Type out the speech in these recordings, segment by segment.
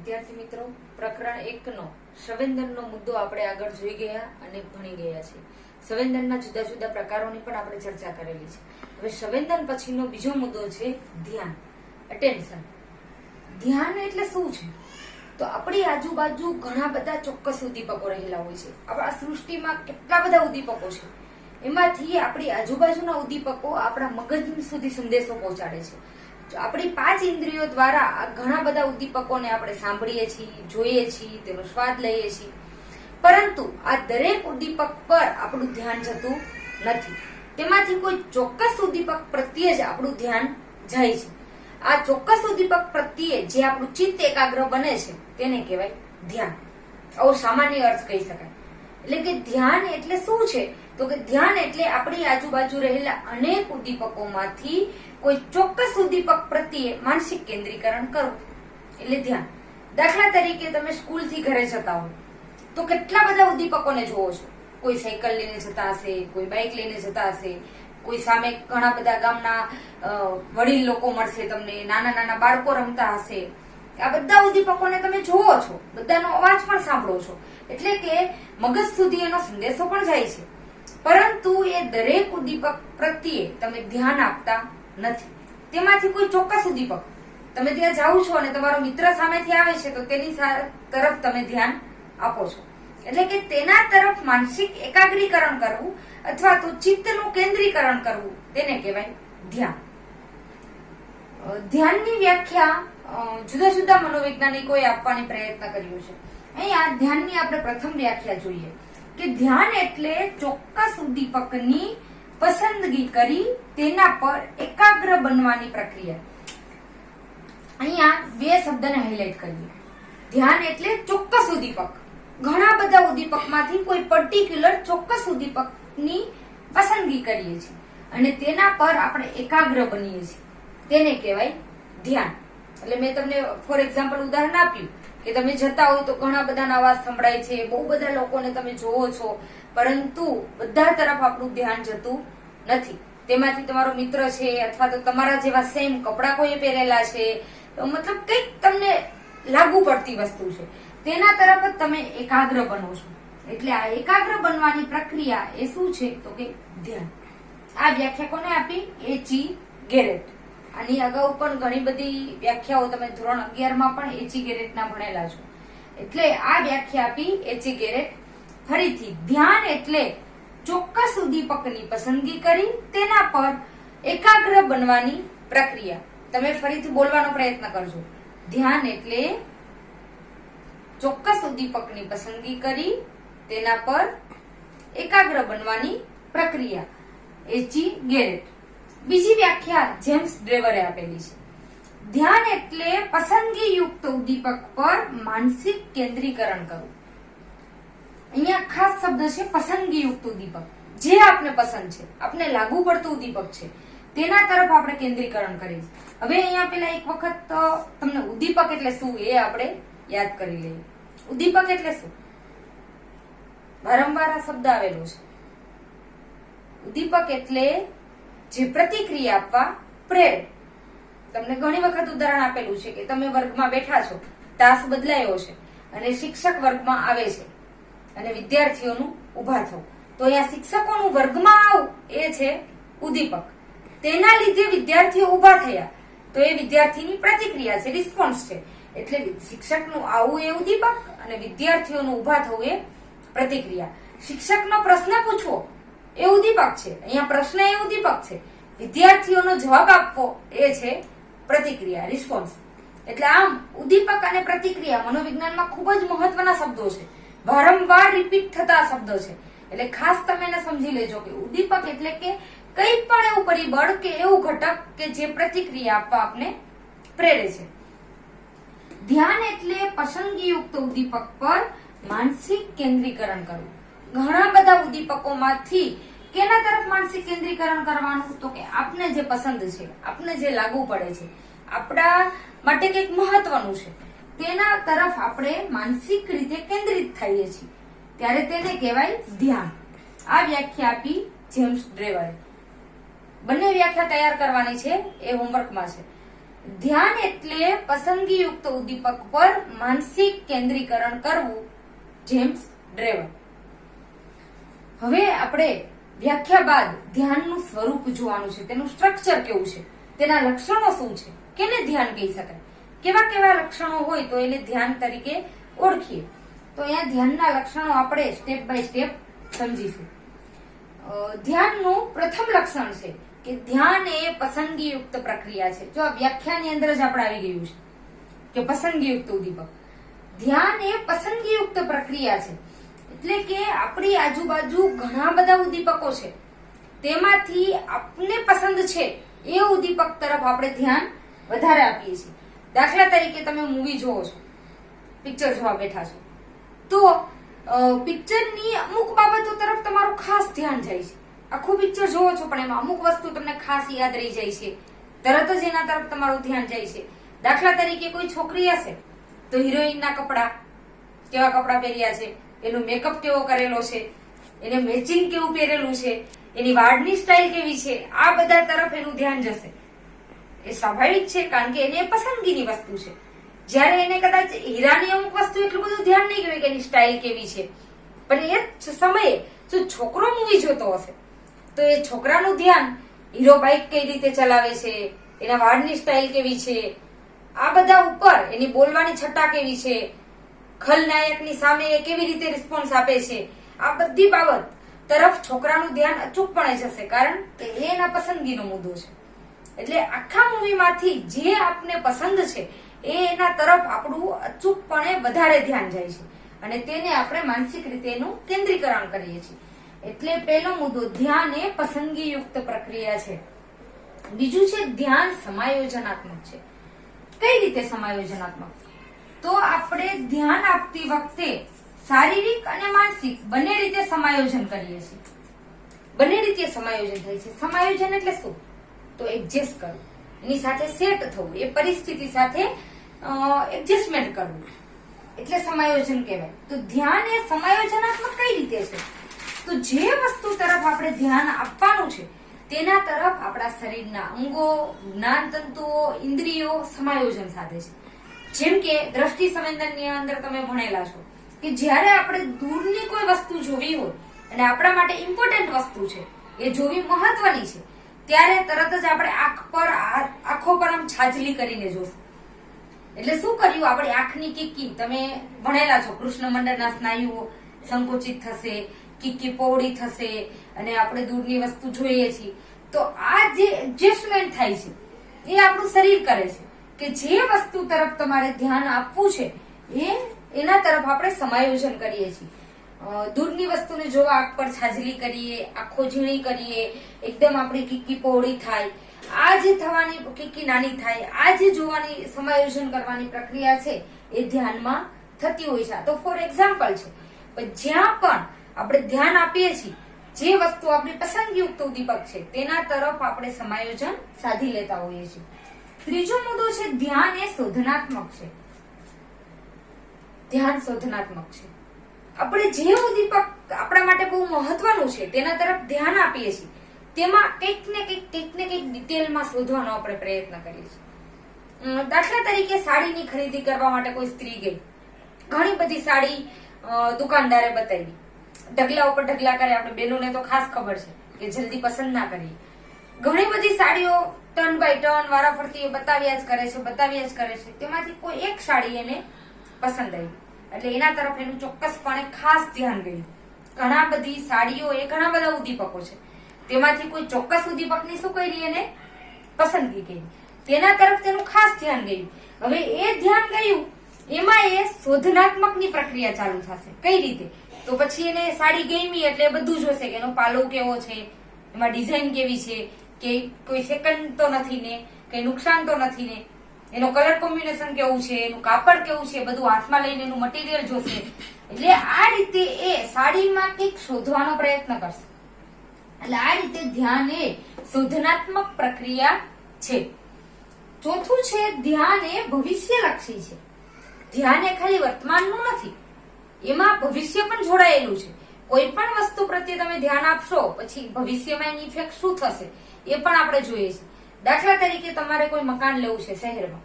વિદ્યાર્થી મિત્રો, પ્રકરણ 1 નો સંવેદનનો મુદ્દો આપણે આગળ જોઈ ગયા અને ભણી ગયા છે. સંવેદનના જુદા જુદા પ્રકારોની પણ આપણે ચર્ચા કરેલી છે. હવે સંવેદન પછીનો બીજો મુદ્દો છે ધ્યાન, અટેન્શન. ધ્યાન એટલે શું છે? તો આપણી આજુબાજુ ઘણા બધા ચોક્કસ ઉદ્દીપકો રહેલા હોય છે. આપણા સૃષ્ટિમાં કેટલા બધા ઉદ્દીપકો છે. એમાંથી આપણી આજુબાજુના ઉદ્દીપકો આપણા મગજ સુધી સંદેશો પહોંચાડે છે. આપણી 5 ઇન્દ્રિયો દ્વારા ઘણા બધા ઉદ્દીપકોને આપણે સાંભળીએ છીએ, જોઈએ છીએ, તેનો સ્વાદ લઈએ છીએ, પરંતુ આ દરેક ઉદ્દીપક પર આપણું ધ્યાન જતું નથી. તેમાંથી કોઈ ચોક્કસ ઉદ્દીપક પ્રત્યે જ આપણું ધ્યાન જાય છે. આ ચોક્કસ ઉદ્દીપક પ્રત્યે જે આપણું ચિત્ત એકાગ્ર બને છે તેને કહેવાય ધ્યાન. આવો સામાન્ય અર્થ કહી શકાય. એટલે કે ધ્યાન એટલે શું છે? તો કે ધ્યાન એટલે આપણી આજુબાજુ રહેલા અનેક ઉદ્દીપકોમાંથી કોઈ ચોક્કસ ઉદ્દીપક પ્રત્યે માનસિક કેન્દ્રીકરણ કરવું એટલે ધ્યાન. દાખલા તરીકે તમે સ્કૂલથી ઘરે જતા હો તો કેટલા બધા ઉદ્દીપકોને જોવો છો. કોઈ સાયકલ લઈને જતા હશે, કોઈ બાઇક લઈને જતા હશે, કોઈ સામે ઘણા બધા ગામના વડીલ લોકો મળશે તમને, નાના નાના બાળકો રમતા હશે. આ બધા ઉદ્દીપકોને તમે જોવો છો, બધાનો અવાજ પણ સાંભળો છો, એટલે કે મગજ સુધી એનો સંદેશો પણ જાય છે. પરંતુ એ દરેક ઉદ્દીપક પ્રત્યે તમે ધ્યાન આપતા નથી. તેમાંથી કોઈ ચોક્કસ ઉદ્દીપક, તમે ત્યાં જાઓ છો અને તમારો મિત્ર સામેથી આવે છે તો તેની તરફ તમે ધ્યાન આપો છો. એટલે કે તેના તરફ માનસિક એકાગ્રીકરણ કરવું અથવા તો ચિત્તનું કેન્દ્રીકરણ કરવું તેને કહેવાય ધ્યાન. ધ્યાનની વ્યાખ્યા જુદા જુદા મનોવૈજ્ઞાનિકોએ આપવાની પ્રયત્ન કર્યો છે. અહીંયા ધ્યાનની આપણે પ્રથમ વ્યાખ્યા જોઈએ કે ધ્યાન એટલે ચોક્કસ ઉદ્દીપકની પસંદગી કરી તેના પર એકાગ્ર બનવાની પ્રક્રિયા. અહીંયા 2 શબ્દને હાઇલાઇટ કરીએ. ધ્યાન એટલે ચોક્કસ ઉદ્દીપક. ઘણા બધા ઉદ્દીપકમાંથી કોઈ પર્ટિક્યુલર ચોક્કસ ઉદ્દીપકની પસંદગી કરીએ છીએ અને તેના પર આપણે એકાગ્ર બનીએ છીએ, તેને કહેવાય ધ્યાન. એટલે મેં તમને ફોર એક્ઝામ્પલ ઉદાહરણ આપ્યું કે તમે જતા હોય તો ઘણા બધાના અવાજ સંભળાય છે, બહુ બધા લોકોને તમે જોવો છો, પરંતુ બધા તરફ આપણું ધ્યાન જતું નથી. તેમાંથી તમારો મિત્ર છે અથવા તો તમારા જેવા સેમ કપડા કોઈએ પહેરેલા છે, મતલબ કંઈક તમને લાગુ પડતી વસ્તુ છે, તેના તરફ જ તમે એકાગ્ર બનો છો. એટલે આ એકાગ્ર બનવાની પ્રક્રિયા એ શું છે? તો કે ધ્યાન. આ વ્યાખ્યા કોને આપી? H.E. ગેરેટ. આની અગાઉ પણ ઘણી બધી વ્યાખ્યાઓ તમે ધોરણ 11 માં પણ H.E. ગેરેટના ભણેલા છો. એટલે આ વ્યાખ્યા આપી H.E. ગેરેટ. ફરીથી ધ્યાન એટલે ચોક્કસ ઉદ્દીપકની પસંદગી કરી તેના પર એકાગ્ર બનવાની પ્રક્રિયા. તમે ફરીથી બોલવાનો પ્રયત્ન કરજો. ધ્યાન એટલે ચોક્કસ ઉદ્દીપકની પસંદગી કરી તેના પર એકાગ્ર બનવાની પ્રક્રિયા. H.E. ગેરેટ. બીજી વ્યાખ્યા જેમ્સ ડ્રેવરે આપેલી છે. ધ્યાન એટલે પસંદગી યુક્ત ઉદ્દીપક પર માનસિક કેન્દ્રીકરણ કરવું. અહીંયા ખાસ શબ્દ છે પસંદગી યુક્ત ઉદ્દીપક. જે આપને પસંદ છે, આપને લાગુ પડતું ઉદ્દીપક છે, તેના તરફ આપણે કેન્દ્રીકરણ કરીએ. હવે અહીંયા પેલા એક વખત તમને ઉદ્દીપક એટલે શું એ આપણે યાદ કરી લઈએ. ઉદ્દીપક એટલે શું? વારંવાર આ શબ્દ આવેલો છે. ઉદ્દીપક એટલે જે પ્રતિક્રિયા આપવા પ્રેરે. તમને ઘણી વખત ઉદાહરણ આપેલું છે કે તમે વર્ગમાં બેઠા છો, તાસ બદલાયો છે અને શિક્ષક વર્ગમાં આવે છે અને વિદ્યાર્થીઓનું ઊભા થવું. તો અહીંયા શિક્ષકોનું વર્ગમાં આવું એ છે ઉદ્દીપક. તેના લીધે વિદ્યાર્થીઓ ઊભા થયા તો એ વિદ્યાર્થીની પ્રતિક્રિયા છે, રિસ્પોન્સ છે. એટલે શિક્ષકનું આવું એ ઉદ્દીપક અને વિદ્યાર્થીઓનું ઊભા થવું એ પ્રતિક્રિયા. શિક્ષકનો પ્રશ્ન પૂછવો એ ઉદ્દીપક છે. અહીંયા પ્રશ્ન એ ઉદ્દીપક છે. વિદ્યાર્થીઓનો જવાબ આપવો એ છે પ્રતિક્રિયા, રિસ્પોન્સ. એટલે આમ ઉદ્દીપક અને પ્રતિક્રિયા મનોવિજ્ઞાનમાં ખૂબ જ મહત્વના શબ્દો છે, વારંવાર રિપીટ થતા શબ્દો છે. એટલે ખાસ તમે એને સમજી લેજો કે ઉદ્દીપક એટલે કે કંઈ પણ એવું પરિબળ કે એવું ઘટક કે જે પ્રતિક્રિયા આપવા આપને પ્રેરે છે. ધ્યાન એટલે પસંદગી યુક્ત ઉદ્દીપક પર માનસિક કેન્દ્રીકરણ કરવું. ઘણા બધા ઉદ્દીપકોમાંથી કેના તરફ માનસિક કેન્દ્રીકરણ કરવાનું? તો કે આપને જે પસંદ છે, આપને જે લાગુ પડે છે, આપણા માટે કંઈક મહત્વનું છે, તેના તરફ આપણે માનસિક રીતે કેન્દ્રિત થઈએ છીએ, ત્યારે તેને કહેવાય ધ્યાન. આ વ્યાખ્યા આપી જેમ્સ ડ્રેવરે. બંને વ્યાખ્યા તૈયાર કરવાની છે, એ હોમવર્કમાં છે. ધ્યાન એટલે પસંદગીયુક્ત ઉદ્દીપક પર માનસિક કેન્દ્રીકરણ કરવું. જેમ્સ ડ્રેવર. હવે આપણે વ્યાખ્યા બાદ ધ્યાનનું સ્વરૂપ જોવાનું છે, તેનું સ્ટ્રક્ચર કેવું છે, તેના લક્ષણો શું છે, કેને ધ્યાન કહી શકાય, કેવા કેવા લક્ષણો હોય તો એને ધ્યાન તરીકે ઓળખીએ. તો અહીંયા ધ્યાનના લક્ષણો આપણે સ્ટેપ બાય સ્ટેપ સમજીશું. ધ્યાનનું પ્રથમ લક્ષણ છે કે ધ્યાન એ પસંદગીયુક્ત પ્રક્રિયા છે. જો આ વ્યાખ્યાની અંદર જ આપણે આવી ગયું છે કે પસંદગીયુક્ત ઉદ્દીપક. ધ્યાન એ પસંદગીયુક્ત પ્રક્રિયા છે, એટલે કે આપણી આજુબાજુ ઘણા બધા ઉદ્દીપકો છે, તેમાંથી આપને પસંદ છે એ ઉદ્દીપક તરફ આપણે ધ્યાન વધારે આપીએ છીએ. દાખલા તરીકે તમે મૂવી જોવો છો, પિક્ચર જોવા બેઠા છો, તો પિક્ચરની અમુક બાબતો તરફ તમારું ખાસ ધ્યાન જાય છે. આખું પિક્ચર જોવો છો પણ એમાં અમુક વસ્તુ તમને ખાસ યાદ રહી જાય છે, તરત જ એના તરફ તમારું ધ્યાન જાય છે. દાખલા તરીકે કોઈ છોકરી હશે તો હિરોઈનના કપડા, કેવા કપડા પહેર્યા છે, એનો મેકઅપ કેવો કરેલો છે, એને મેચિંગ કેવું પહેરેલું છે, એની વાળની સ્ટાઇલ કેવી છે, આ બધા તરફ એનું ધ્યાન જશે. એ સ્વાભાવિક છે, કારણ કે એને પસંદગીની વસ્તુ છે. જ્યારે એને કદાચ હીરાની અમુક વસ્તુ એટલું બધું ધ્યાન નહીં ગયું કે એની સ્ટાઇલ કેવી છે, પણ એ જ સમયે જો છોકરો મૂવી જોતો હશે તો એ છોકરાનું ધ્યાન હીરો બાઇક કઈ રીતે ચલાવે છે, એના વાળની સ્ટાઇલ કેવી છે, આ બધા ઉપર, એની બોલવાની છટા કેવી છે, ખલનાયકની સામે એ કેવી રીતે રિસ્પોન્સ આપે છે, આ બધી બાબત તરફ છોકરાનું ધ્યાન અચૂકપણે જશે, કારણ કે એ એના પસંદગીનો મુદ્દો છે. એટલે આખા મૂવીમાંથી જે આપને પસંદ છે એ એના તરફ આપણું અચૂકપણે વધારે ધ્યાન જાય છે અને તેને આપણે માનસિક રીતે એનું કેન્દ્રીકરણ કરીએ છીએ. એટલે પહેલો મુદ્દો, ધ્યાન એ પસંદગીયુક્ત પ્રક્રિયા છે. બીજું છે ધ્યાન સમાયોજનાત્મક છે. કઈ રીતે સમાયોજનાત્મક? તો આપણે ધ્યાન આપતી વખતે શારીરિક અને માનસિક બંને રીતે સમાયોજન કરીએ છીએ. બંને રીતે સમાયોજન થાય છે. સમાયોજન એટલે શું? તો એડજસ્ટ કરવું, એની સાથે સેટ થવું, એ પરિસ્થિતિ સાથે એડજસ્ટમેન્ટ કરવું, એટલે સમાયોજન કહેવાય. તો ધ્યાન એ સમાયોજનાત્મક કઈ રીતે છે? તો જે વસ્તુ તરફ આપણે ધ્યાન આપવાનું છે તેના તરફ આપણા શરીરના અંગો, જ્ઞાન તંતુઓ, ઇન્દ્રિયો સમાયોજન સાધે છે. જેમ કે દ્રષ્ટિ સંવેદનની અંદર તમે ભણેલા છો કે જ્યારે આપણે દૂરની કોઈ વસ્તુ જોવી હોય અને આપણા માટે ઇમ્પોર્ટન્ટ વસ્તુ છે, એ જોવી મહત્વની છે, ત્યારે તરત જ આપણે આંખો પર આમ છાજલી કરીને જોશું. એટલે શું કર્યું? આપણે આંખની કિક્કી, તમે ભણેલા છો, કૃષ્ણ મંડળના સ્નાયુઓ સંકોચિત થશે, કિક્કી પહોળી થશે અને આપણે દૂરની વસ્તુ જોઈએ છીએ. તો આ જે એડજસ્ટમેન્ટ થાય છે એ આપણું શરીર કરે છે કે જે વસ્તુ તરફ તમારે ધ્યાન આપવું છે એના તરફ આપણે સમાયોજન કરીએ છીએ. દૂરની વસ્તુને જોવા આંખ પર છાજલી કરીએ, આંખો ઝીણી કરીએ, એકદમ આપણી કિક્કી પહોળી થાય, આ જે થવાની કિક્કી નાની થાય, આ જે જોવાની સમાયોજન કરવાની પ્રક્રિયા છે એ ધ્યાનમાં થતી હોય છે. તો ફોર એક્ઝામ્પલ છે, પણ જ્યાં પણ આપણે ધ્યાન આપીએ છીએ, જે વસ્તુ આપણી પસંદગીયુક્ત ઉદ્દીપક છે તેના તરફ આપણે સમાયોજન સાધી લેતા હોઈએ છીએ. ત્રીજો મુદ્દો છે ધ્યાન એ શોધનાત્મક છે. ધ્યાન શોધનાત્મક છે. આપણે જે ઉદ્દીપક આપણા માટે બહુ મહત્વનું છે તેના તરફ ધ્યાન આપીએ છીએ, તેમાં કંઈક ને કંઈક ડિટેલમાં શોધવાનો આપણે પ્રયત્ન કરીએ છીએ. દાખલા તરીકે સાડીની ખરીદી કરવા માટે કોઈ સ્ત્રી ગઈ, ઘણી બધી સાડી દુકાનદારે બતાવી, ઢગલા ઉપર ઢગલા કરે. આપણે બહેનોને તો ખાસ ખબર છે કે જલ્દી પસંદ ના કરીએ. ઘણી બધી સાડીઓ ટર્ન બાય ટર્ન વારાફરતી બતાવ્યા જ કરે છે. તેમાંથી કોઈ એક સાડી એને પસંદ આવી, એટલે એના તરફ એનું ચોક્કસપણે ખાસ ધ્યાન ગયું. ઘણા બધી સાડીઓ એ ઘણા બધા ઉદ્દીપકો છે, તેમાંથી કોઈ ચોક્કસ ઉદ્દીપકની શું કરી, એને પસંદગી કરી, તેના તરફ તેનું ખાસ ધ્યાન ગયું. હવે એ ધ્યાન ગયું, એમાં એ શોધનાત્મકની પ્રક્રિયા ચાલુ થશે. કઈ રીતે? તો પછી એને સાડી ગમી એટલે બધું જોશે કે એનો પાલો કેવો છે, એમાં ડિઝાઇન કેવી છે, કે કોઈ સેકન્ડ તો નથી ને, કઈ નુકસાન તો નથી ને, એનો કલર કોમ્બિનેશન કેવું છે, એનું કાપડ કેવું છે, બધું હાથમાં લઈને એનું મટીરિયલ જોશે. એટલે આ રીતે એ સાડીમાં કંઈક શોધવાનો પ્રયત્ન કરશે. એટલે આ રીતે ધ્યાન એ શોધનાત્મક પ્રક્રિયા છે. ચોથું છે ધ્યાન એ ભવિષ્યલક્ષી છે. ધ્યાન એ ખાલી વર્તમાનનું નથી, એમાં ભવિષ્ય પણ જોડાયેલું છે. કોઈ પણ વસ્તુ પ્રત્યે તમે ધ્યાન આપશો પછી ભવિષ્યમાં એની ઇફેક્ટ શું થશે એ પણ આપણે જોઈએ છીએ. દાખલા તરીકે તમારે કોઈ મકાન લેવું છે શહેરમાં,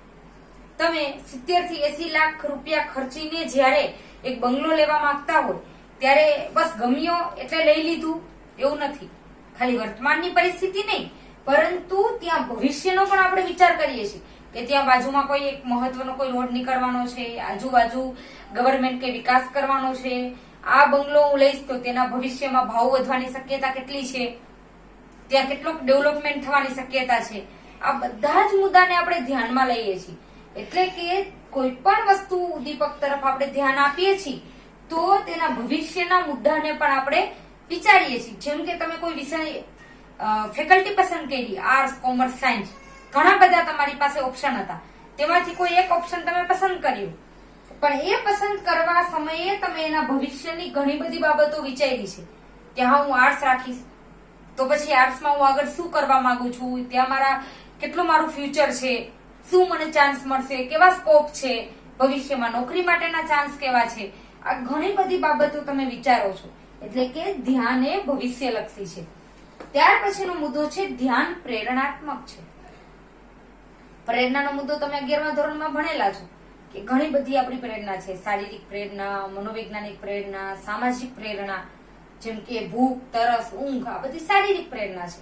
તમે 70 થી 80 લાખ રૂપિયા ખર્ચીને જ્યારે એક બંગલો લેવા માંગતા હોય ત્યારે બસ ગમ્યો એટલે લઈ લીધું એવું નથી. ખાલી વર્તમાનની પરિસ્થિતિ નહીં, પરંતુ ત્યાં ભવિષ્યનો પણ આપણે વિચાર કરીએ છીએ કે ત્યાં બાજુમાં કોઈ એક મહત્વનો કોઈ રોડ નીકળવાનો છે, આજુબાજુ ગવર્મેન્ટ કે વિકાસ કરવાનો છે, આ બંગલો હું લઈશ તો તેના ભવિષ્યમાં ભાવ વધવાની શક્યતા કેટલી છે, ત્યાં કેટલુંક ડેવલપમેન્ટ થવાની શક્યતા છે. આ બધા જ મુદ્દાને આપણે ધ્યાનમાં લઈએ છીએ. એટલે કે કોઈ પણ વસ્તુ ઉદ્દીપક તરફ આપણે ધ્યાન આપીએ છીએ તો તેના ભવિષ્યના મુદ્દાને પણ આપણે વિચારીએ છીએ. જેમ કે તમે કોઈ વિષય ફેકલ્ટી પસંદ કરી, આર્ટ્સ, કોમર્સ, સાયન્સ, ઘણા બધા તમારી પાસે ઓપ્શન હતા, તેમાંથી કોઈ એક ઓપ્શન તમે પસંદ કર્યું, પણ એ પસંદ કરવા સમયે તમે એના ભવિષ્યની ઘણી બધી બાબતો વિચારી છે કે હા હું આર્ટ્સ રાખીશ તો પછી આર્ટ્સમાં હું આગળ શું કરવા માંગુ છું, ત્યાં મારા કેટલું મારું ફ્યુચર છે, શું મને ચાન્સ મળશે, કેવા સ્કોપ છે, ભવિષ્યમાં નોકરી માટેના ચાન્સ કેવા છે, આ ઘણી બધી બાબતો તમે વિચારો છો. એટલે કે ધ્યાન એ ભવિષ્યલક્ષી છે. ત્યાર પછીનો મુદ્દો છે ધ્યાન પ્રેરણાત્મક છે. પ્રેરણાનો મુદ્દો તમે 11મા ધોરણમાં ભણેલા છો કે ઘણી બધી આપણી પ્રેરણા છે. શારીરિક પ્રેરણા, મનોવૈજ્ઞાનિક પ્રેરણા, સામાજિક પ્રેરણા, જેમ કે ભૂખ, તરસ, ઊંઘ, આ બધી શારીરિક પ્રેરણા છે.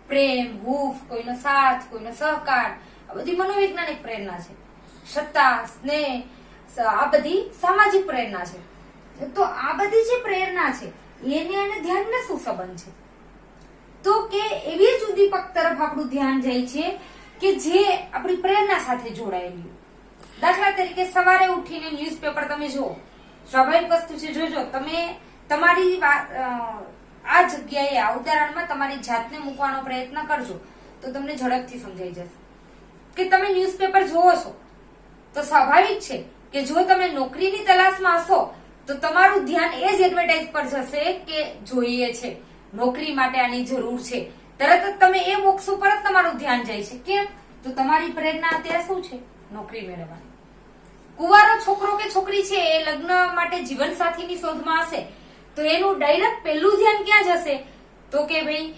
પ્રેમ, હૂફ, કોઈનો સાથ, કોઈનો સહકાર, આ બધી મનોવૈજ્ઞાનિક પ્રેરણા છે. સત્તા, સ્નેહ, આ બધી સામાજિક પ્રેરણા છે. તો આ બધી જે પ્રેરણા છે એને અને ધ્યાનને શું સંબંધ છે? તો કે એવી જ ઉદ્દીપક તરફ આપણું ધ્યાન જાય છે કે જે આપણી પ્રેરણા સાથે જોડાયેલી. દાખલા તરીકે સવારે ઉઠીને ન્યૂઝપેપર તમે જુઓ, સ્વાભાવિક વસ્તુ છે, જોજો તમે તમારી આ જગ્યાએ આ ઉદાહરણમાં તમારી જાતને મૂકવાનો પ્રયત્ન કરજો તો તમને ઝડપથી સમજાઈ જશે કે તમે ન્યૂઝપેપર જોવો છો તો સ્વાભાવિક છે કે જો તમે નોકરીની તલાશમાં હશો તો તમારું ધ્યાન એ જ એડવર્ટાઇઝ પર જશે કે જોઈએ છે, નોકરી માટે આની જરૂર છે. તરત જ તમે એ બોક્સ ઉપર જ તમારું ધ્યાન જાય છે. કેમ? તો તમારી પ્રેરણા અત્યારે શું છે? નોકરી મેળવવાની. કુંવારો છોકરો કે છોકરી છે એ લગ્ન માટે જીવનસાથીની શોધમાં હશે તો એનું ડાયરેક્ટ પહેલું ધ્યાન ક્યાં જશે? તો કે ભાઈ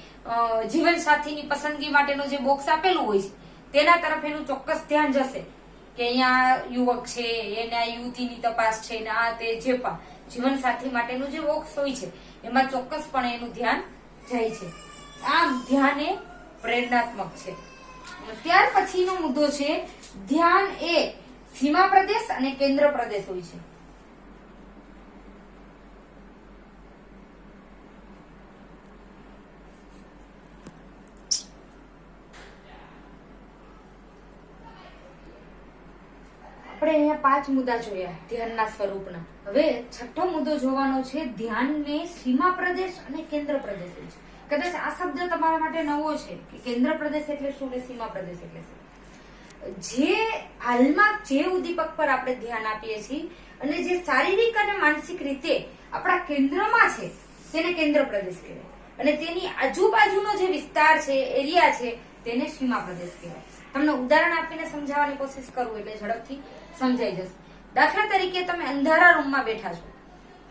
જીવનસાથીની પસંદગી માટેનો જે બોક્સ આપેલું હોય છે તેના તરફ એનું ચોક્કસ ધ્યાન જશે કે અહીંયા યુવક છે, એના યુવતીની તપાસ છે, ને આ તે જે પણ જીવનસાથી માટેનું જે બોક્સ હોય છે એમાં ચોક્કસપણે એનું ધ્યાન જાય છે. આમ ધ્યાન એ પ્રેરણાત્મક છે. ત્યાર પછીનો મુદ્દો છે ધ્યાન એ સીમા પ્રદેશ અને કેન્દ્ર પ્રદેશ હોય છે. આપણે અહીંયા 5 મુદ્દા જોયા ધ્યાનના સ્વરૂપના. હવે છઠ્ઠો મુદ્દો જોવાનો છે ધ્યાનને સીમા પ્રદેશ અને કેન્દ્ર પ્રદેશ હોય છે. કદાચ આ શબ્દ તમારા માટે નવો છે કે કેન્દ્ર પ્રદેશ એટલે શું ને સીમા પ્રદેશ એટલે શું. જે હાલમાં જે ઉદ્દીપક પર આપણે ધ્યાન આપીએ છીએ અને જે શારીરિક અને માનસિક રીતે આપણા કેન્દ્રમાં છે તેને કેન્દ્ર પ્રદેશ કહેવાય, અને તેની આજુબાજુનો જે વિસ્તાર છે, એરિયા છે, તેને સીમા પ્રદેશ કહેવાય. તમને ઉદાહરણ આપીને સમજાવવાની કોશિશ કરું એટલે ઝડપથી સમજાઈ જશે. દાખલા તરીકે તમે અંધારા રૂમમાં બેઠા છો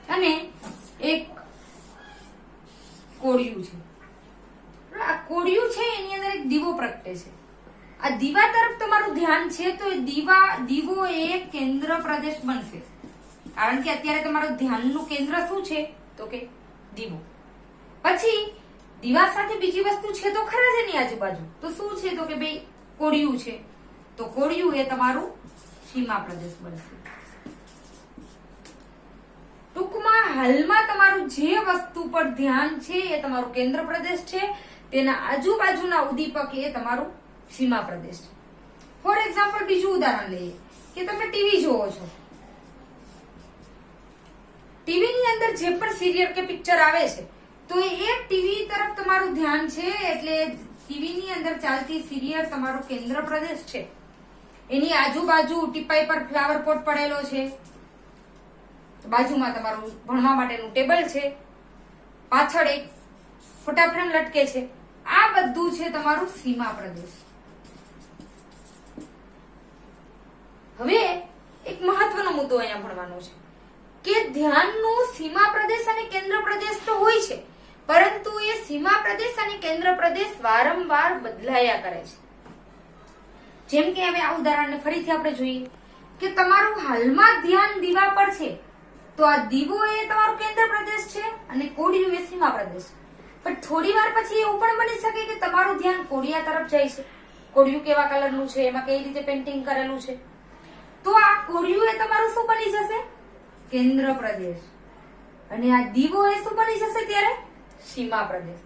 અને એક કોળિયું છે. આ કોળિયું છે એની અંદર એક દીવો પ્રગટે છે. આ દીવા તરફ તમારું ધ્યાન છે તો દીવો એ કેન્દ્ર પ્રદેશ બનશે, કારણ કે અત્યારે તમારું ધ્યાનનું કેન્દ્ર શું છે તો કે દીવો. પછી દીવા સાથે બીજી વસ્તુ છે તો ખરા જ એની આજુબાજુ, તો શું છે તો કે ભાઈ કોળિયું છે, તો કોળિયું એ તમારું સીમા પ્રદેશ બનશે. ટૂંકમાં હાલમાં તમારું જે વસ્તુ પર ધ્યાન છે એ તમારું કેન્દ્ર પ્રદેશ છે, તેના આજુબાજુના ઉદ્દીપક એ તમારું સીમા પ્રદેશ છે. ફોર એક્ઝામ્પલ બીજું ઉદાહરણ લઈએ કે તમે ટીવી જોવો છો. ટીવી ની અંદર જે પણ સિરિયલ કે પિક્ચર આવે છે તો એ ટીવી તરફ તમારું ધ્યાન છે, એટલે ટીવી ની અંદર ચાલતી સિરિયલ તમારો કેન્દ્ર પ્રદેશ છે. એની આજુબાજુ ટીપાઈ પર ફ્લાવર પોટ પડેલો છે, બાજુમાં તમારું ભણવા માટેનું ટેબલ છે, પાછળ એક ફોટાફ્રેમ લટકે છે. આ બધું છે તમારું સીમા પ્રદેશ. હવે એક મહત્વનો મુદ્દો અહીંયા ભણવાનો છે કે ધ્યાનનું સીમા પ્રદેશ અને કેન્દ્ર પ્રદેશ તો હોય છે, પરંતુ એ સીમા પ્રદેશ અને કેન્દ્ર પ્રદેશ વારંવાર બદલાયા કરે છે. જેમ કે હવે આ ઉદાહરણને ફરીથી આપણે જોઈએ કે તમારું હાલમાં ધ્યાન દીવા પર છે, તો આ દીવો એ તમારું કેન્દ્ર પ્રદેશ છે અને કોડિયું એ સીમા પ્રદેશ. પણ થોડી વાર પછી એવું પણ બની શકે કે તમારું ધ્યાન કોડિયા તરફ જાય છે. કોડિયું કેવા કલરનું છે, એમાં કઈ રીતે પેન્ટિંગ કરેલું છે, તો આ કોડિયું એ તમારું શું બની જશે? કેન્દ્ર પ્રદેશ. અને આ દીવો એ શું બની જશે ત્યારે? સીમા પ્રદેશ.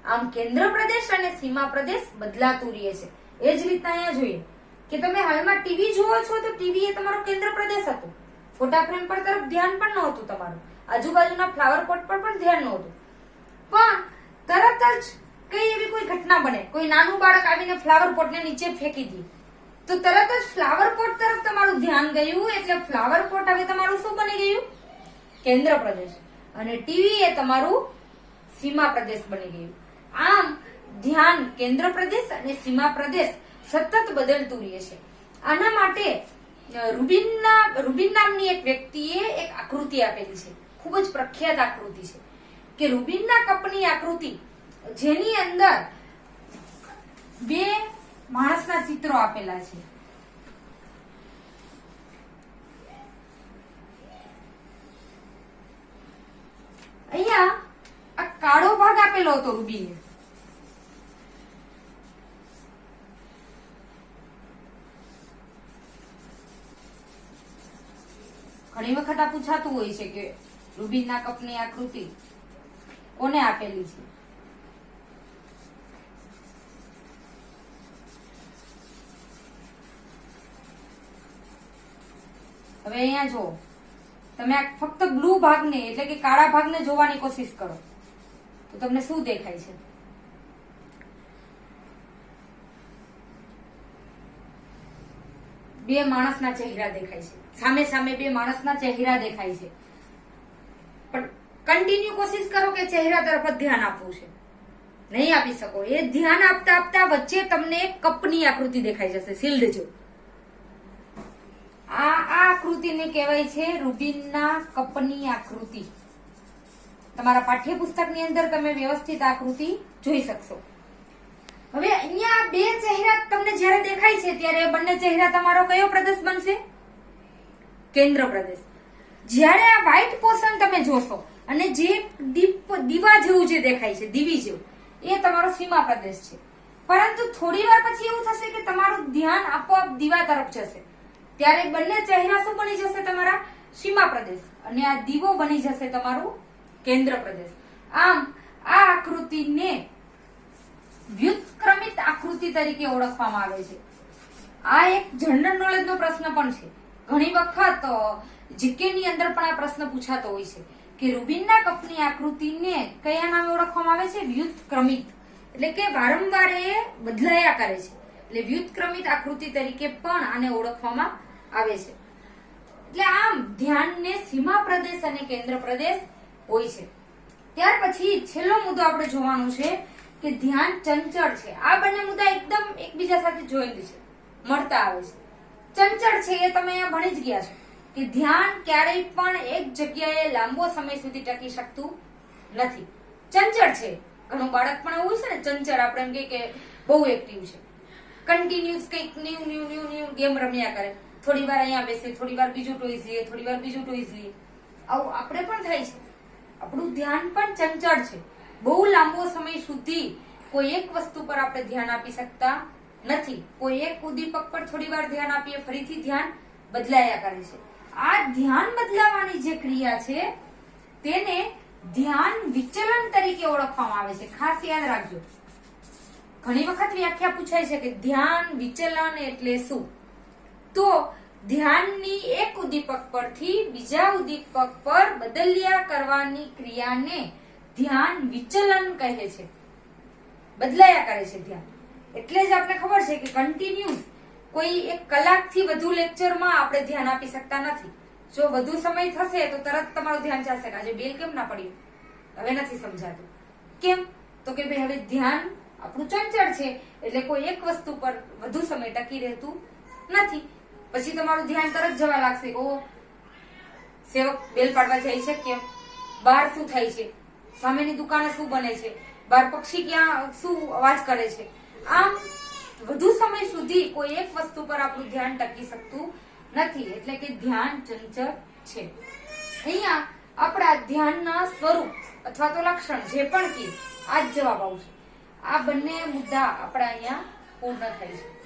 આમ કેન્દ્ર પ્રદેશ અને સીમા પ્રદેશ બદલાતું રહે છે. એ જ રીતના અહીંયા જોઈએ કે તમે હાલમાં ટીવી જુઓ છો, તો ટીવી એ તમારો કેન્દ્ર પ્રદેશ હતો. ફોટા ફ્રેમ પર તરફ ધ્યાન પણ નહોતું તમારું, આજુબાજુના ફ્લાવર પોટ પર પણ ધ્યાન નહોતું. પણ તરત જ કઈ એવી કોઈ ઘટના બને, કોઈ નાનું બાળક આવીને ફ્લાવર પોટને નીચે ફેંકી દે, તો તરત જ ફ્લાવર પોટ તરફ તમારું ધ્યાન ગયું. એટલે ફ્લાવર પોટ હવે તમારું શું બની ગયું? કેન્દ્ર પ્રદેશ. અને ટીવી એ તમારું સીમા પ્રદેશ બની ગયું. આમ ધ્યાન કેન્દ્ર પ્રદેશ અને સીમા પ્રદેશ સતત બદલતું રહે છે. આના માટે રૂબિન નામની એક વ્યક્તિએ એક આકૃતિ આપેલી છે, ખૂબ જ પ્રખ્યાત આકૃતિ છે કે રૂબિનના કપની આકૃતિ, જેની અંદર બે માણસના ચિત્રો આપેલા છે. અહીંયા આ કાળો ભાગ આપેલો હતો રૂબીને. ઘણી વખત આ પૂછાતું હોય છે કે રૂબીનના કપની આકૃતિ કોને આપેલી છે. હવે અહીંયા જો તમે આ ફક્ત બ્લુ ભાગને એટલે કે કાળા ભાગને જોવાની કોશિશ કરો તો તમને શું દેખાય છે? બે માણસના ચહેરા દેખાય છે. સામે સામે બે માણસના ચહેરા દેખાય છે. પણ કન્ટિન્યુ કોશિશ કરો કે ચહેરા તરફ જ ધ્યાન આપવું છે, નહીં આપી શકો. એ ધ્યાન આપતા આપતા વચ્ચે તમને એક કપની આકૃતિ દેખાઈ જશે, શિલ્ડ જો. આ આકૃતિને કહેવાય છે રૂબિનના કપની આકૃતિ. તમારા પાઠ્યપુસ્તકની અંદર તમે વ્યવસ્થિત આકૃતિ જોઈ શકશો. હવે અહીંયા બે ચહેરા તમને જ્યારે દેખાય છે ત્યારે બંને ચહેરા તમારો કયો પ્રદેશ બનશે? કેન્દ્ર પ્રદેશ. જ્યારે આ વ્હાઇટ પોર્શન તમે જોશો અને જે દીવા જેવું જે દેખાય છે, દીવી જેવું, એ તમારો સીમા પ્રદેશ છે. પરંતુ થોડી વાર પછી એવું થશે કે તમારું ધ્યાન આપોઆપ દીવા તરફ જશે, ત્યારે બંને ચહેરા શું બની જશે? તમારા સીમા પ્રદેશ. અને આ દીવો બની જશે તમારું કેન્દ્ર પ્રદેશ. આમ આ આકૃતિને વ્યુત્ક્રમિત આકૃતિ તરીકે ઓળખવામાં આવે છે. આ એક જનરલ નોલેજ નો પ્રશ્ન પણ છે. ઘણી વખત જીકે ની અંદર પણ આ પ્રશ્ન પૂછાતો હોય છે કે રૂબિનના કપની આકૃતિને કયા નામે ઓળખવામાં આવે છે? વ્યુત્ક્રમિત. એટલે કે વારંવાર એ બદલાયા કરે છે, એટલે વ્યુત્ક્રમિત આકૃતિ તરીકે પણ આને ઓળખવામાં આવે છે. એટલે આમ ધ્યાનને સીમા પ્રદેશ અને કેન્દ્ર પ્રદેશ હોય છે. ત્યાર પછી છેલ્લો મુદ્દો આપણે જોવાનો છે કે ધ્યાન ચંચળ છે. આ બંને મુદ્દા એકદમ એકબીજા સાથે જોઈન્ટ છે, મળતા આવે છે. ચંચળ છે એ તમે અહીંયા ભણી જ ગયા છો કે ધ્યાન ક્યારેય પણ એક જગ્યાએ લાંબો સમય સુધી ટકી શકતું નથી. ચંચળ છે. ઘણું બાળક પણ એવું છે ને, ચંચળ. આપણે એમ કે બહુ એક્ટિવ છે, કન્ટિન્યુઅસ કંઈક ન્યુ ગેમ રમ્યા કરે. થોડી વાર અહીંયા બેસે, થોડી વાર બીજું ટોઈસ લઈએ, થોડી વાર બીજું ટોઈસ લઈએ. આવું આપણે પણ થાય છે. આપણું ધ્યાન પણ ચંચળ છે. બહુ લાંબો સમય સુધી કોઈ એક વસ્તુ પર આપણે ધ્યાન આપી શકતા નથી. કોઈ એક ઉદ્દીપક પર થોડી વાર ધ્યાન આપીએ, ફરીથી ધ્યાન બદલાયા કરે છે. આ ધ્યાન બદલાવાની જે ક્રિયા છે તેને ધ્યાન વિચલન તરીકે ઓળખવામાં આવે છે. ખાસ યાદ રાખજો. ઘણી વખત વ્યાખ્યા પૂછાય છે કે ધ્યાન વિચલન એટલે શું? તો ધ્યાનની એક ઉદ્દીપક પરથી બીજા ઉદ્દીપક પર બદલ્યા કરવાની ક્રિયાને ધ્યાન વિચલન કહે છે. બદલાયા કરે છે ધ્યાન. એટલે જ આપણે ખબર છે કે કન્ટિન્યુઅસ કોઈ એક કલાકથી વધુ લેક્ચરમાં આપણે ધ્યાન આપી શકતા નથી. જો વધુ સમય થશે તો તરત તમારું ધ્યાન જશે. આજે બેલ કેમ ના પડ્યું? હવે નથી સમજાતું. કેમ? તો કે ભાઈ હવે ધ્યાન આપણું ચંચળ છે, એટલે કોઈ એક વસ્તુ પર વધુ સમય ટકી રહેતું નથી. પછી તમારું ધ્યાન તરત જવા લાગશે. ઓ, સેવક બેલ પાડવા જાય છે, કેમ? બહાર શું થાય છે? સામેની દુકાને શું બને છે? બહાર પક્ષી ક્યાં શું અવાજ કરે છે? આમ વધુ સમય સુધી કોઈ એક વસ્તુ પર આપણું ધ્યાન ટકી શકતું નથી, એટલે કે ધ્યાન ચંચળ છે. અહીંયા આપણા ધ્યાનના સ્વરૂપ અથવા તો લક્ષણ જે પણ કે આ જ જવાબ આવશે. આ બંને મુદ્દા આપણા અહીંયા પૂર્ણ થાય છે.